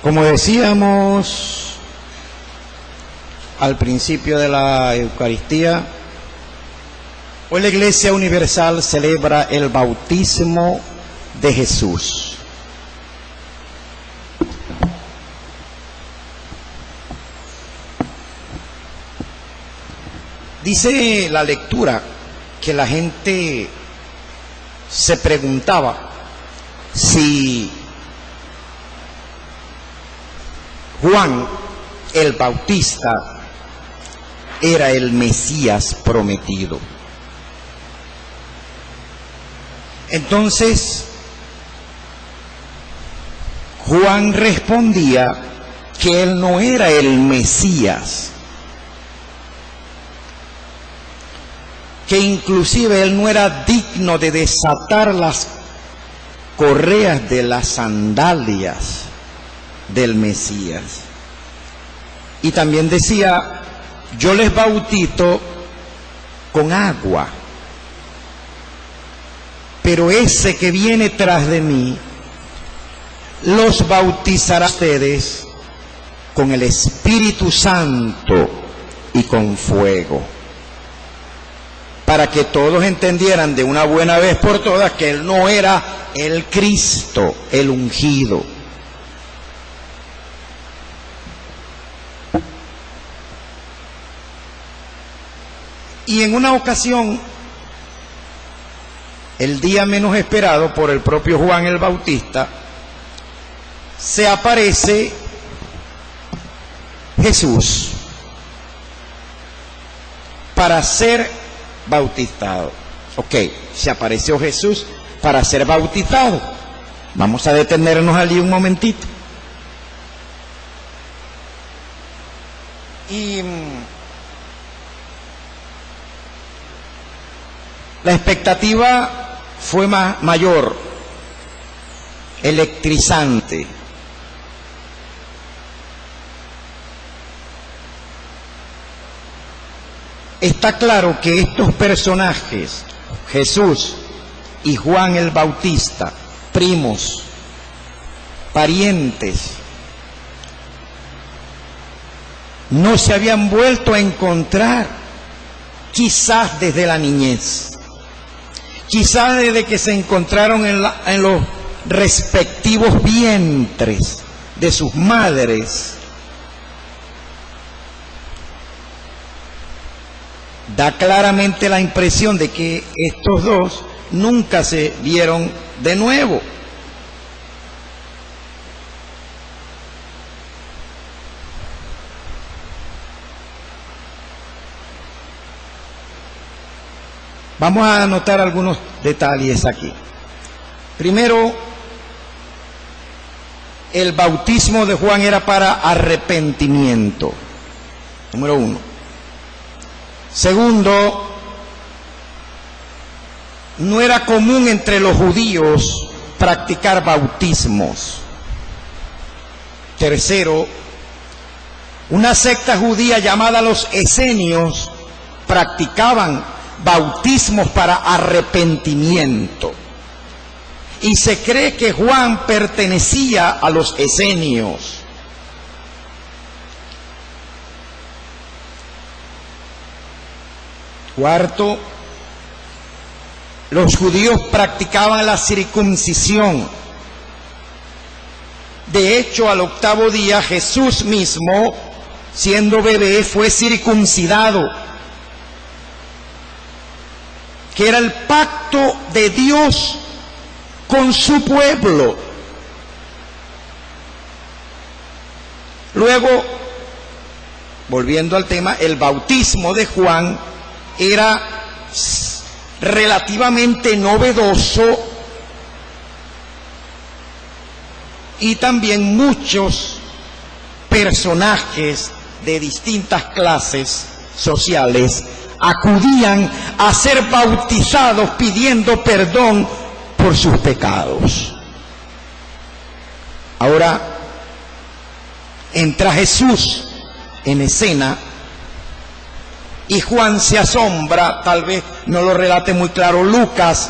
Como decíamos al principio de la Eucaristía, hoy la Iglesia Universal celebra el bautismo de Jesús. Dice la lectura que la gente se preguntaba si Juan el Bautista era el Mesías prometido. Entonces, Juan respondía que él no era el Mesías, que inclusive él no era digno de desatar las correas de las sandalias del Mesías. Y también decía: yo les bautizo con agua, pero ese que viene tras de mí los bautizará a ustedes con el Espíritu Santo y con fuego, para que todos entendieran de una buena vez por todas que él no era el Cristo, el ungido. Y en una ocasión, el día menos esperado por el propio Juan el Bautista, se aparece Jesús para ser bautizado. Ok, se apareció Jesús para ser bautizado. Vamos a detenernos allí un momentito. Y la expectativa fue mayor, electrizante. Está claro que estos personajes, Jesús y Juan el Bautista, primos, parientes, no se habían vuelto a encontrar quizás desde la niñez, quizás desde que se encontraron en los respectivos vientres de sus madres. Da claramente la impresión de que estos dos nunca se vieron de nuevo. Vamos a anotar algunos detalles aquí. Primero, el bautismo de Juan era para arrepentimiento. Número uno. Segundo, no era común entre los judíos practicar bautismos. Tercero, una secta judía llamada los esenios practicaban bautismos para arrepentimiento. Y se cree que Juan pertenecía a los esenios. Cuarto, los judíos practicaban la circuncisión. De hecho, al octavo día Jesús mismo, siendo bebé, fue circuncidado, que era el pacto de Dios con su pueblo. Luego, volviendo al tema, el bautismo de Juan era relativamente novedoso y también muchos personajes de distintas clases sociales acudían a ser bautizados pidiendo perdón por sus pecados. Ahora entra Jesús en escena y Juan se asombra, tal vez no lo relate muy claro Lucas,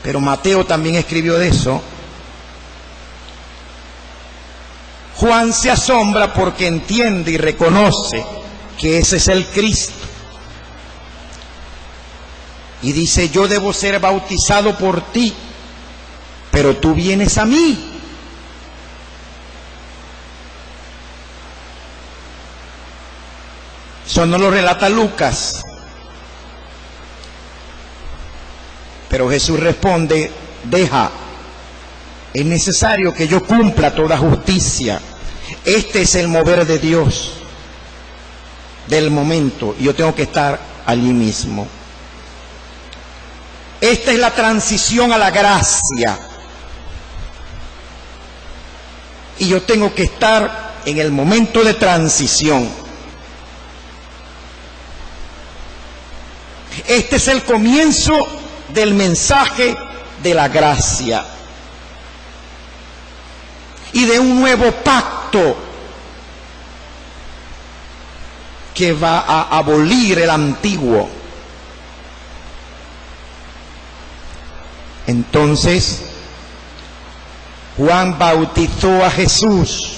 pero Mateo también escribió de eso. Juan se asombra porque entiende y reconoce que ese es el Cristo. Y dice, yo debo ser bautizado por ti, pero tú vienes a mí. Eso no lo relata Lucas. Pero Jesús responde, deja, es necesario que yo cumpla toda justicia. Este es el mover de Dios del momento y yo tengo que estar allí mismo. Esta es la transición a la gracia. Y yo tengo que estar en el momento de transición. Este es el comienzo del mensaje de la gracia y de un nuevo pacto que va a abolir el antiguo. Entonces, Juan bautizó a Jesús.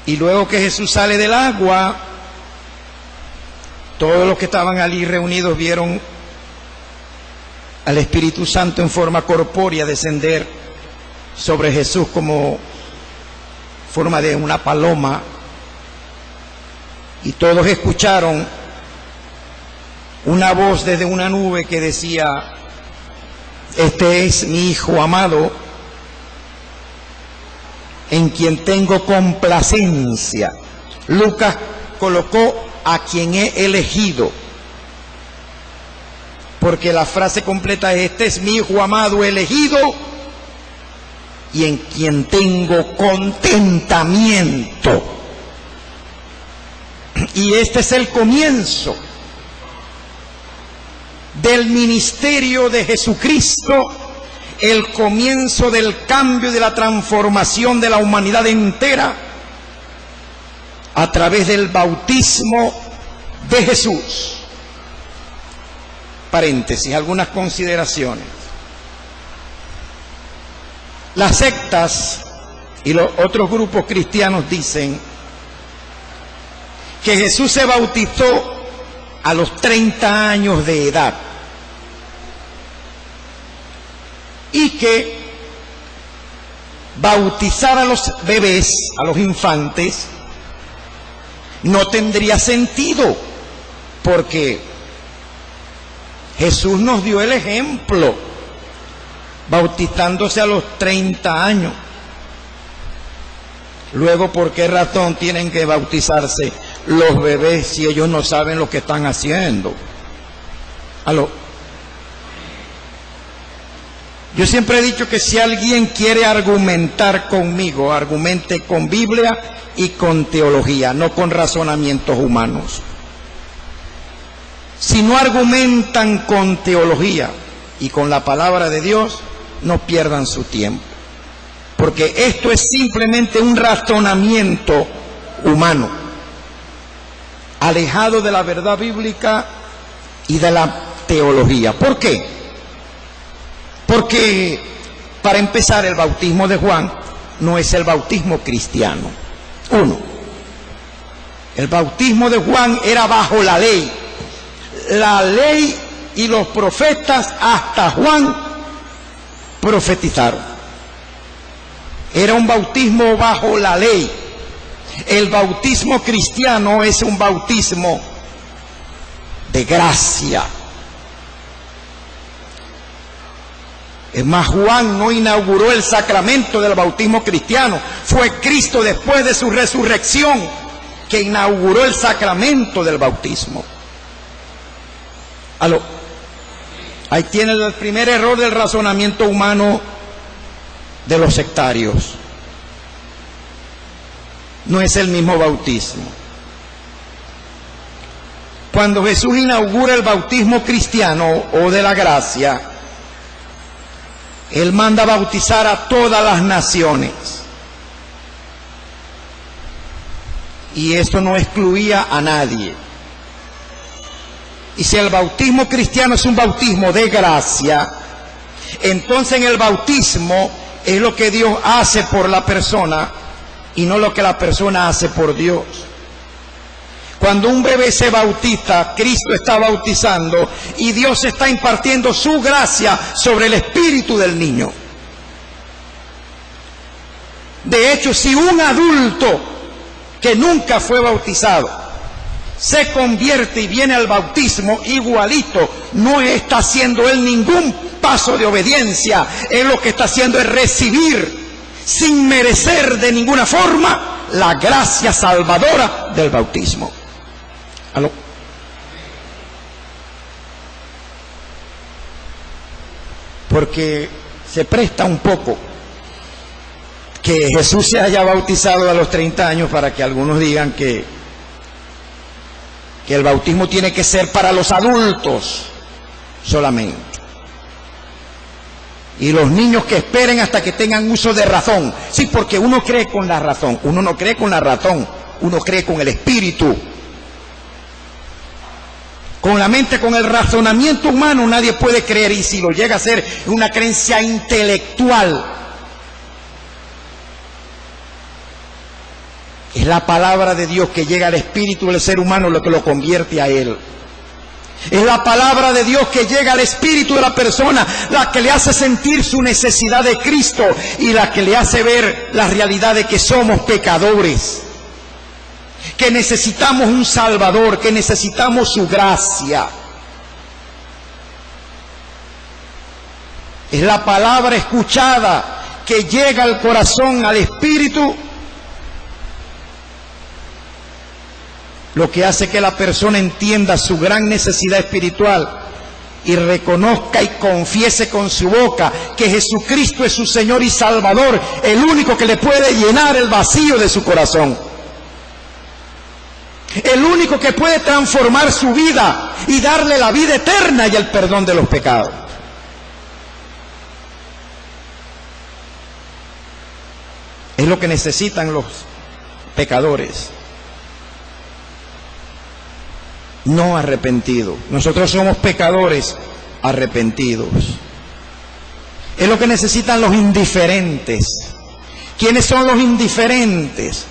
Y luego que Jesús sale del agua, todos los que estaban allí reunidos vieron al Espíritu Santo en forma corpórea descender sobre Jesús como forma de una paloma. Y todos escucharon una voz desde una nube que decía, este es mi Hijo amado, en quien tengo complacencia. Lucas colocó a quien he elegido, porque la frase completa es, este es mi Hijo amado elegido, y en quien tengo contentamiento. Y este es el comienzo del ministerio de Jesucristo, el comienzo del cambio, de la transformación de la humanidad entera a través del bautismo de Jesús. Paréntesis, algunas consideraciones. Las sectas y los otros grupos cristianos dicen que Jesús se bautizó a los 30 años de edad y que bautizar a los bebés, a los infantes, no tendría sentido, porque Jesús nos dio el ejemplo, bautizándose a los 30 años. Luego, ¿por qué razón tienen que bautizarse los bebés si ellos no saben lo que están haciendo? ¿Aló? Yo siempre he dicho que si alguien quiere argumentar conmigo, argumente con Biblia y con teología, no con razonamientos humanos. Si no argumentan con teología y con la palabra de Dios, no pierdan su tiempo, porque esto es simplemente un razonamiento humano, alejado de la verdad bíblica y de la teología. ¿Por qué? Porque, para empezar, el bautismo de Juan no es el bautismo cristiano. Uno, el bautismo de Juan era bajo la ley. La ley y los profetas hasta Juan profetizaron. Era un bautismo bajo la ley. El bautismo cristiano es un bautismo de gracia. Es más, Juan no inauguró el sacramento del bautismo cristiano. Fue Cristo, después de su resurrección, que inauguró el sacramento del bautismo. ¿Aló? Ahí tiene el primer error del razonamiento humano de los sectarios. No es el mismo bautismo. Cuando Jesús inaugura el bautismo cristiano o de la gracia, Él manda bautizar a todas las naciones. Y esto no excluía a nadie. Y si el bautismo cristiano es un bautismo de gracia, entonces en el bautismo es lo que Dios hace por la persona y no lo que la persona hace por Dios. Cuando un bebé se bautiza, Cristo está bautizando y Dios está impartiendo su gracia sobre el espíritu del niño. De hecho, si un adulto que nunca fue bautizado se convierte y viene al bautismo, igualito, no está haciendo él ningún paso de obediencia. Él lo que está haciendo es recibir, sin merecer de ninguna forma, la gracia salvadora del bautismo. ¿Aló? Porque se presta un poco que Jesús se haya bautizado a los 30 años para que algunos digan que el bautismo tiene que ser para los adultos solamente. Y los niños que esperen hasta que tengan uso de razón. Sí, porque uno cree con la razón. Uno no cree con la razón, uno cree con el espíritu. Con la mente, con el razonamiento humano nadie puede creer, y si lo llega a ser una creencia intelectual. Es la palabra de Dios que llega al espíritu del ser humano lo que lo convierte a él. Es la palabra de Dios que llega al espíritu de la persona, la que le hace sentir su necesidad de Cristo y la que le hace ver la realidad de que somos pecadores, que necesitamos un Salvador, que necesitamos su gracia. Es la palabra escuchada que llega al corazón, al espíritu, lo que hace que la persona entienda su gran necesidad espiritual y reconozca y confiese con su boca que Jesucristo es su Señor y Salvador, el único que le puede llenar el vacío de su corazón, el único que puede transformar su vida y darle la vida eterna y el perdón de los pecados. Es lo que necesitan los pecadores, no arrepentidos. Nosotros somos pecadores arrepentidos. Es lo que necesitan los indiferentes. ¿Quiénes son los indiferentes?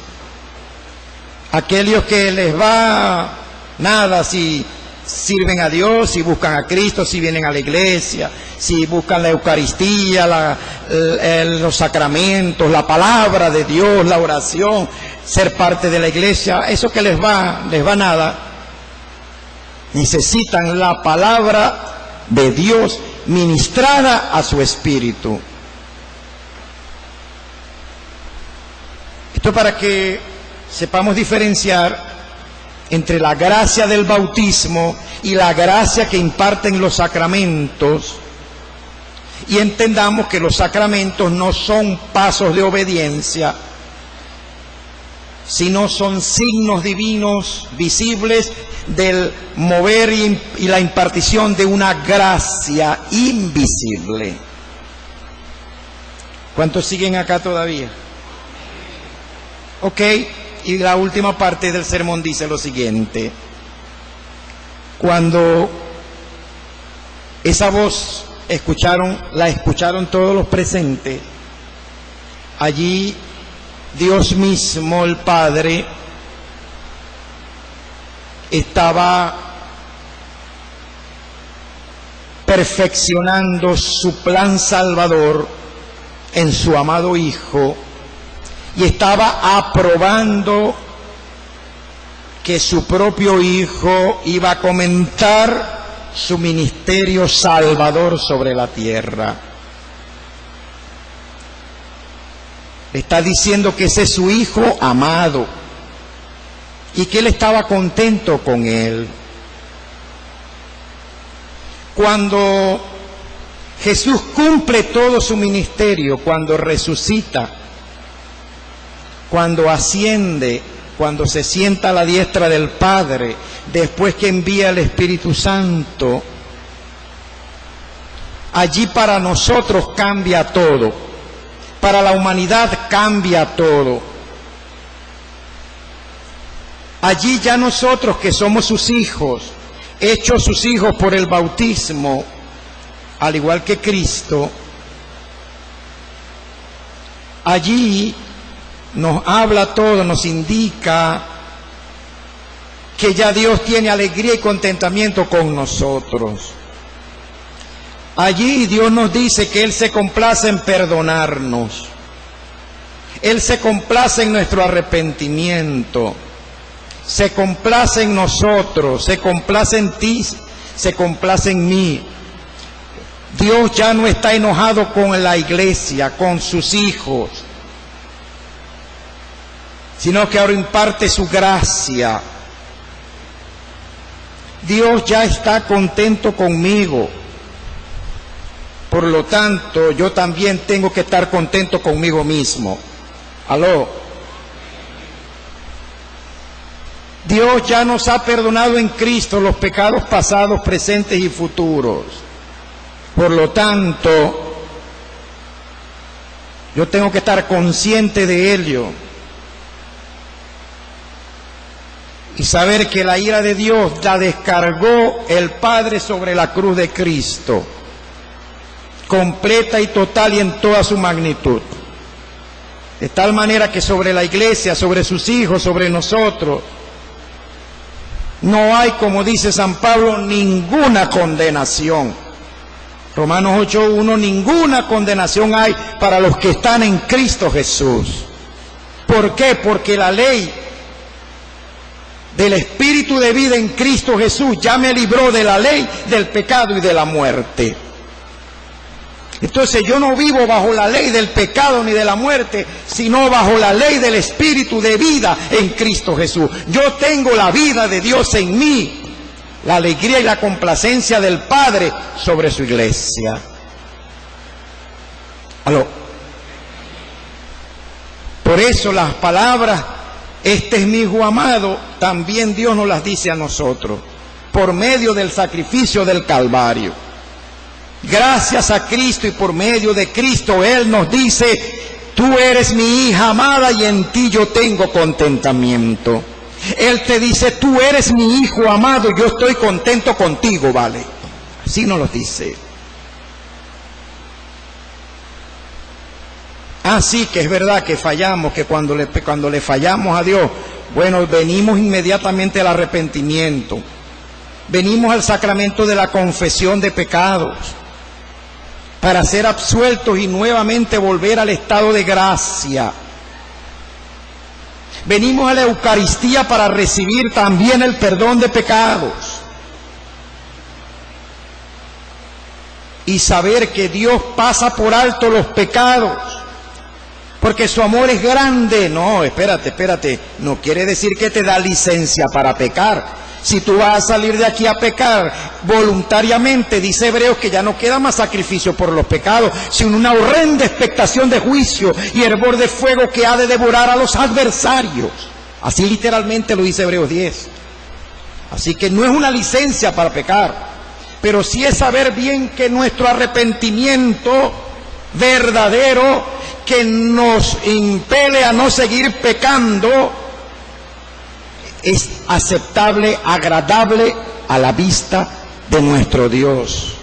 Aquellos que les va nada si sirven a Dios, si buscan a Cristo, si vienen a la iglesia, si buscan la Eucaristía, los sacramentos, la palabra de Dios, la oración, ser parte de la iglesia. Eso que les va nada. Necesitan la palabra de Dios ministrada a su espíritu. Esto para que sepamos diferenciar entre la gracia del bautismo y la gracia que imparten los sacramentos, y entendamos que los sacramentos no son pasos de obediencia, sino son signos divinos visibles del mover y la impartición de una gracia invisible. ¿Cuántos siguen acá todavía? Ok, y la última parte del sermón dice lo siguiente: cuando esa voz la escucharon todos los presentes, allí Dios mismo, el Padre, estaba perfeccionando su plan salvador en su amado Hijo, y estaba aprobando que su propio Hijo iba a comenzar su ministerio salvador sobre la tierra. Está diciendo que ese es su Hijo amado y que Él estaba contento con Él. Cuando Jesús cumple todo su ministerio, cuando resucita, cuando asciende, cuando se sienta a la diestra del Padre, después que envía el Espíritu Santo, allí para nosotros cambia todo, para la humanidad cambia todo. Allí ya nosotros que somos sus hijos, hechos sus hijos por el bautismo, al igual que Cristo, allí nos habla todo, nos indica que ya Dios tiene alegría y contentamiento con nosotros. Allí Dios nos dice que Él se complace en perdonarnos. Él se complace en nuestro arrepentimiento. Se complace en nosotros, se complace en ti, se complace en mí. Dios ya no está enojado con la iglesia, con sus hijos, sino que ahora imparte su gracia. Dios ya está contento conmigo. Por lo tanto, yo también tengo que estar contento conmigo mismo. ¿Aló? Dios ya nos ha perdonado en Cristo los pecados pasados, presentes y futuros. Por lo tanto, yo tengo que estar consciente de ello y saber que la ira de Dios la descargó el Padre sobre la cruz de Cristo, completa y total y en toda su magnitud. De tal manera que sobre la iglesia, sobre sus hijos, sobre nosotros, no hay, como dice San Pablo, ninguna condenación. Romanos 8:1, ninguna condenación hay para los que están en Cristo Jesús. ¿Por qué? Porque la ley del Espíritu de vida en Cristo Jesús ya me libró de la ley del pecado y de la muerte. Entonces yo no vivo bajo la ley del pecado ni de la muerte, sino bajo la ley del Espíritu de vida en Cristo Jesús. Yo tengo la vida de Dios en mí, la alegría y la complacencia del Padre sobre su iglesia. ¿Aló? Por eso las palabras, este es mi Hijo amado, también Dios nos las dice a nosotros, por medio del sacrificio del Calvario. Gracias a Cristo y por medio de Cristo Él nos dice: tú eres mi hija amada y en ti yo tengo contentamiento. Él te dice: tú eres mi hijo amado y yo estoy contento contigo, ¿vale? Así nos lo dice. Así que es verdad que fallamos, que cuando le fallamos a Dios, bueno, venimos inmediatamente al arrepentimiento. Venimos al sacramento de la confesión de pecados, para ser absueltos y nuevamente volver al estado de gracia. Venimos a la Eucaristía para recibir también el perdón de pecados y saber que Dios pasa por alto los pecados porque su amor es grande. No, espérate, no quiere decir que te da licencia para pecar. Si tú vas a salir de aquí a pecar voluntariamente, dice Hebreos que ya no queda más sacrificio por los pecados, sino una horrenda expectación de juicio y hervor de fuego que ha de devorar a los adversarios. Así literalmente lo dice Hebreos 10. Así que no es una licencia para pecar, pero sí es saber bien que nuestro arrepentimiento verdadero, que nos impele a no seguir pecando, es aceptable, agradable a la vista de nuestro Dios.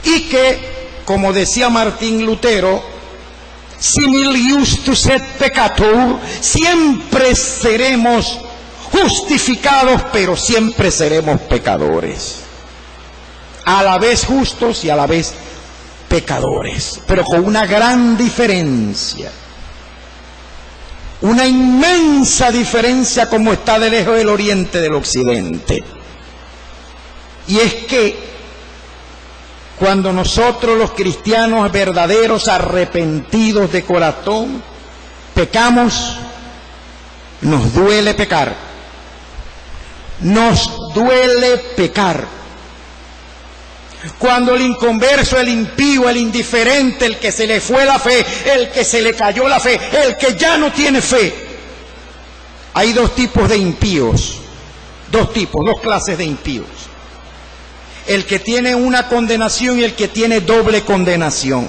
Y que, como decía Martín Lutero, simil justus et peccator, siempre seremos justificados, pero siempre seremos pecadores. A la vez justos y a la vez pecadores, pero con una gran diferencia. Una inmensa diferencia, como está de lejos el oriente del occidente. Y es que cuando nosotros los cristianos verdaderos, arrepentidos de corazón, pecamos, nos duele pecar. Nos duele pecar. Cuando el inconverso, el impío, el indiferente, el que se le fue la fe, el que se le cayó la fe, el que ya no tiene fe. Hay dos tipos de impíos, dos clases de impíos. El que tiene una condenación y el que tiene doble condenación.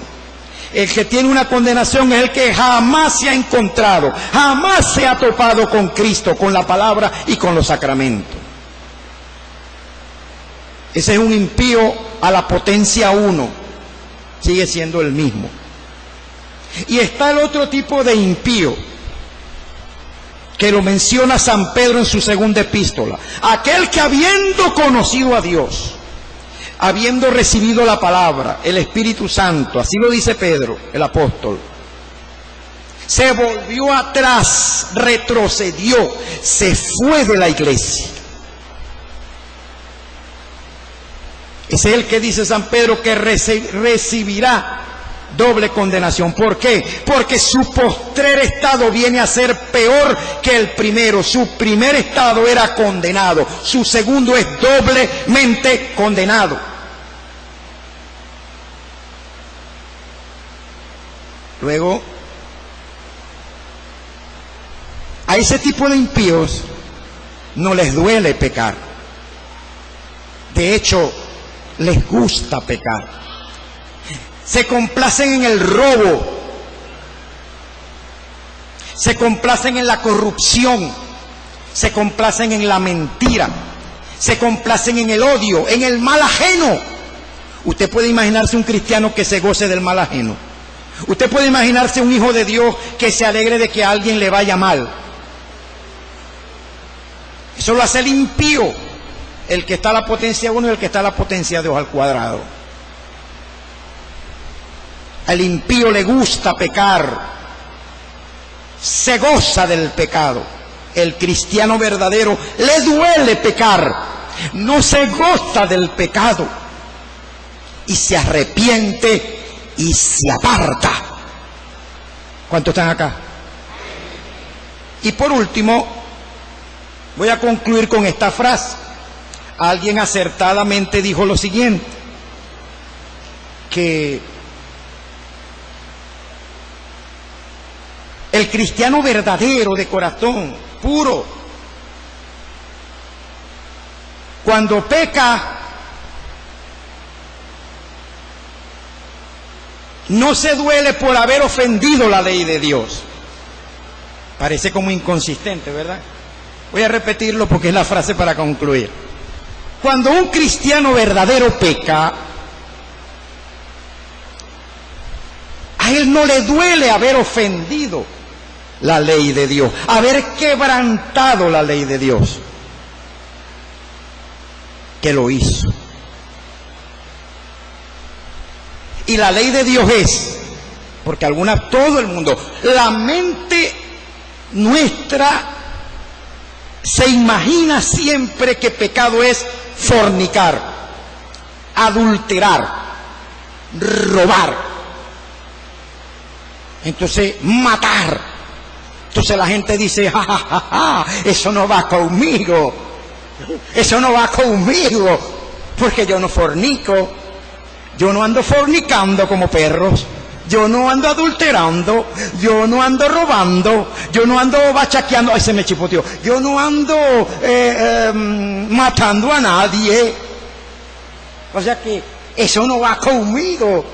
El que tiene una condenación es el que jamás se ha encontrado, jamás se ha topado con Cristo, con la palabra y con los sacramentos. Ese es un impío a la potencia 1, sigue siendo el mismo. Y está el otro tipo de impío, que lo menciona San Pedro en su segunda epístola. Aquel que habiendo conocido a Dios, habiendo recibido la palabra, el Espíritu Santo, así lo dice Pedro, el apóstol, se volvió atrás, retrocedió, se fue de la iglesia. Ese es el que dice San Pedro que recibirá doble condenación. ¿Por qué? Porque su postrer estado viene a ser peor que el primero. Su primer estado era condenado, su segundo es doblemente condenado. Luego, a ese tipo de impíos no les duele pecar. De hecho, les gusta pecar. Se complacen en el robo, se complacen en la corrupción, se complacen en la mentira, se complacen en el odio, en el mal ajeno. Usted puede imaginarse un cristiano que se goce del mal ajeno. Usted puede imaginarse un hijo de Dios que se alegre de que a alguien le vaya mal. Eso lo hace el impío, el que está a la potencia 1 y el que está a la potencia 2 al cuadrado. Al impío le gusta pecar, se goza del pecado. El cristiano verdadero le duele pecar, no se goza del pecado y se arrepiente y se aparta. ¿Cuántos están acá? Y por último, voy a concluir con esta frase. Alguien acertadamente dijo lo siguiente, que el cristiano verdadero, de corazón puro, cuando peca, no se duele por haber ofendido la ley de Dios. Parece como inconsistente, ¿verdad? Voy a repetirlo porque es la frase para concluir. Cuando un cristiano verdadero peca, a él no le duele haber ofendido la ley de Dios, haber quebrantado la ley de Dios, que lo hizo. Y la ley de Dios es, porque todo el mundo, la mente nuestra se imagina siempre que pecado es fornicar, adulterar, robar, entonces matar. Entonces la gente dice, ja, ja, ja, ja, eso no va conmigo, eso no va conmigo, porque yo no fornico, yo no ando fornicando como perros, yo no ando adulterando, yo no ando robando, yo no ando bachaqueando, ay, se me chipoteó, yo no ando matando a nadie. O sea que eso no va conmigo.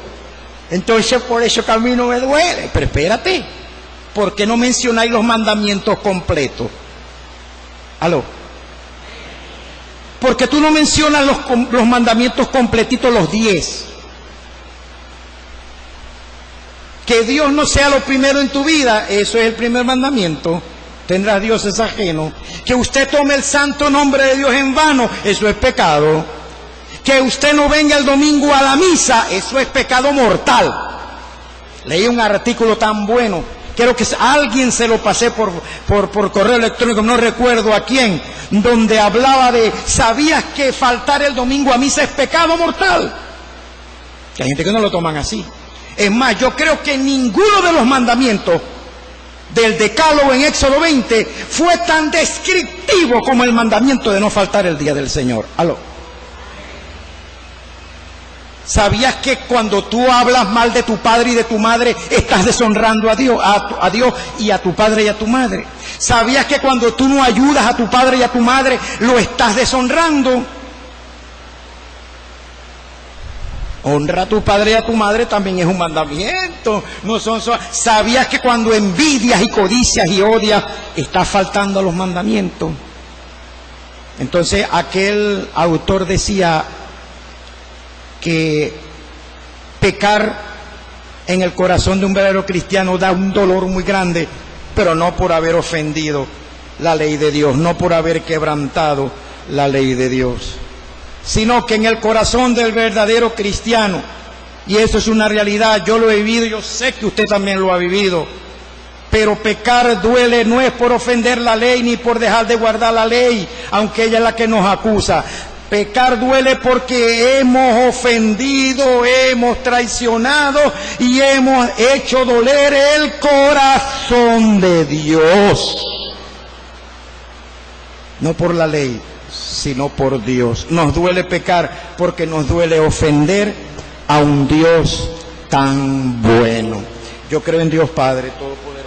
Entonces por eso que a mí no me duele. Pero espérate, ¿por qué no mencionáis los mandamientos completos? ¿Aló? ¿Por qué tú no mencionas los mandamientos completitos, los 10? Que Dios no sea lo primero en tu vida, eso es el primer mandamiento. Tendrás dioses ajenos. Que usted tome el santo nombre de Dios en vano, eso es pecado. Que usted no venga el domingo a la misa, eso es pecado mortal. Leí un artículo tan bueno, quiero que a alguien se lo pasé por correo electrónico, no recuerdo a quién, donde hablaba de, ¿sabías que faltar el domingo a misa es pecado mortal? Que hay gente que no lo toman así. Es más, yo creo que ninguno de los mandamientos del Decálogo en Éxodo 20 fue tan descriptivo como el mandamiento de no faltar el día del Señor. ¿Aló? ¿Sabías que cuando tú hablas mal de tu padre y de tu madre, estás deshonrando a Dios y a tu padre y a tu madre? ¿Sabías que cuando tú no ayudas a tu padre y a tu madre, lo estás deshonrando? Honra a tu padre y a tu madre también es un mandamiento. ¿Sabías que cuando envidias y codicias y odias, estás faltando a los mandamientos? Entonces aquel autor decía que pecar en el corazón de un verdadero cristiano da un dolor muy grande, pero no por haber ofendido la ley de Dios, no por haber quebrantado la ley de Dios, sino que en el corazón del verdadero cristiano, y eso es una realidad, yo lo he vivido, yo sé que usted también lo ha vivido, pero pecar duele, no es por ofender la ley ni por dejar de guardar la ley, aunque ella es la que nos acusa. Pecar duele porque hemos ofendido, hemos traicionado y hemos hecho doler el corazón de Dios. No por la ley, sino por Dios. Nos duele pecar porque nos duele ofender a un Dios tan bueno. Yo creo en Dios Padre Todopoderoso.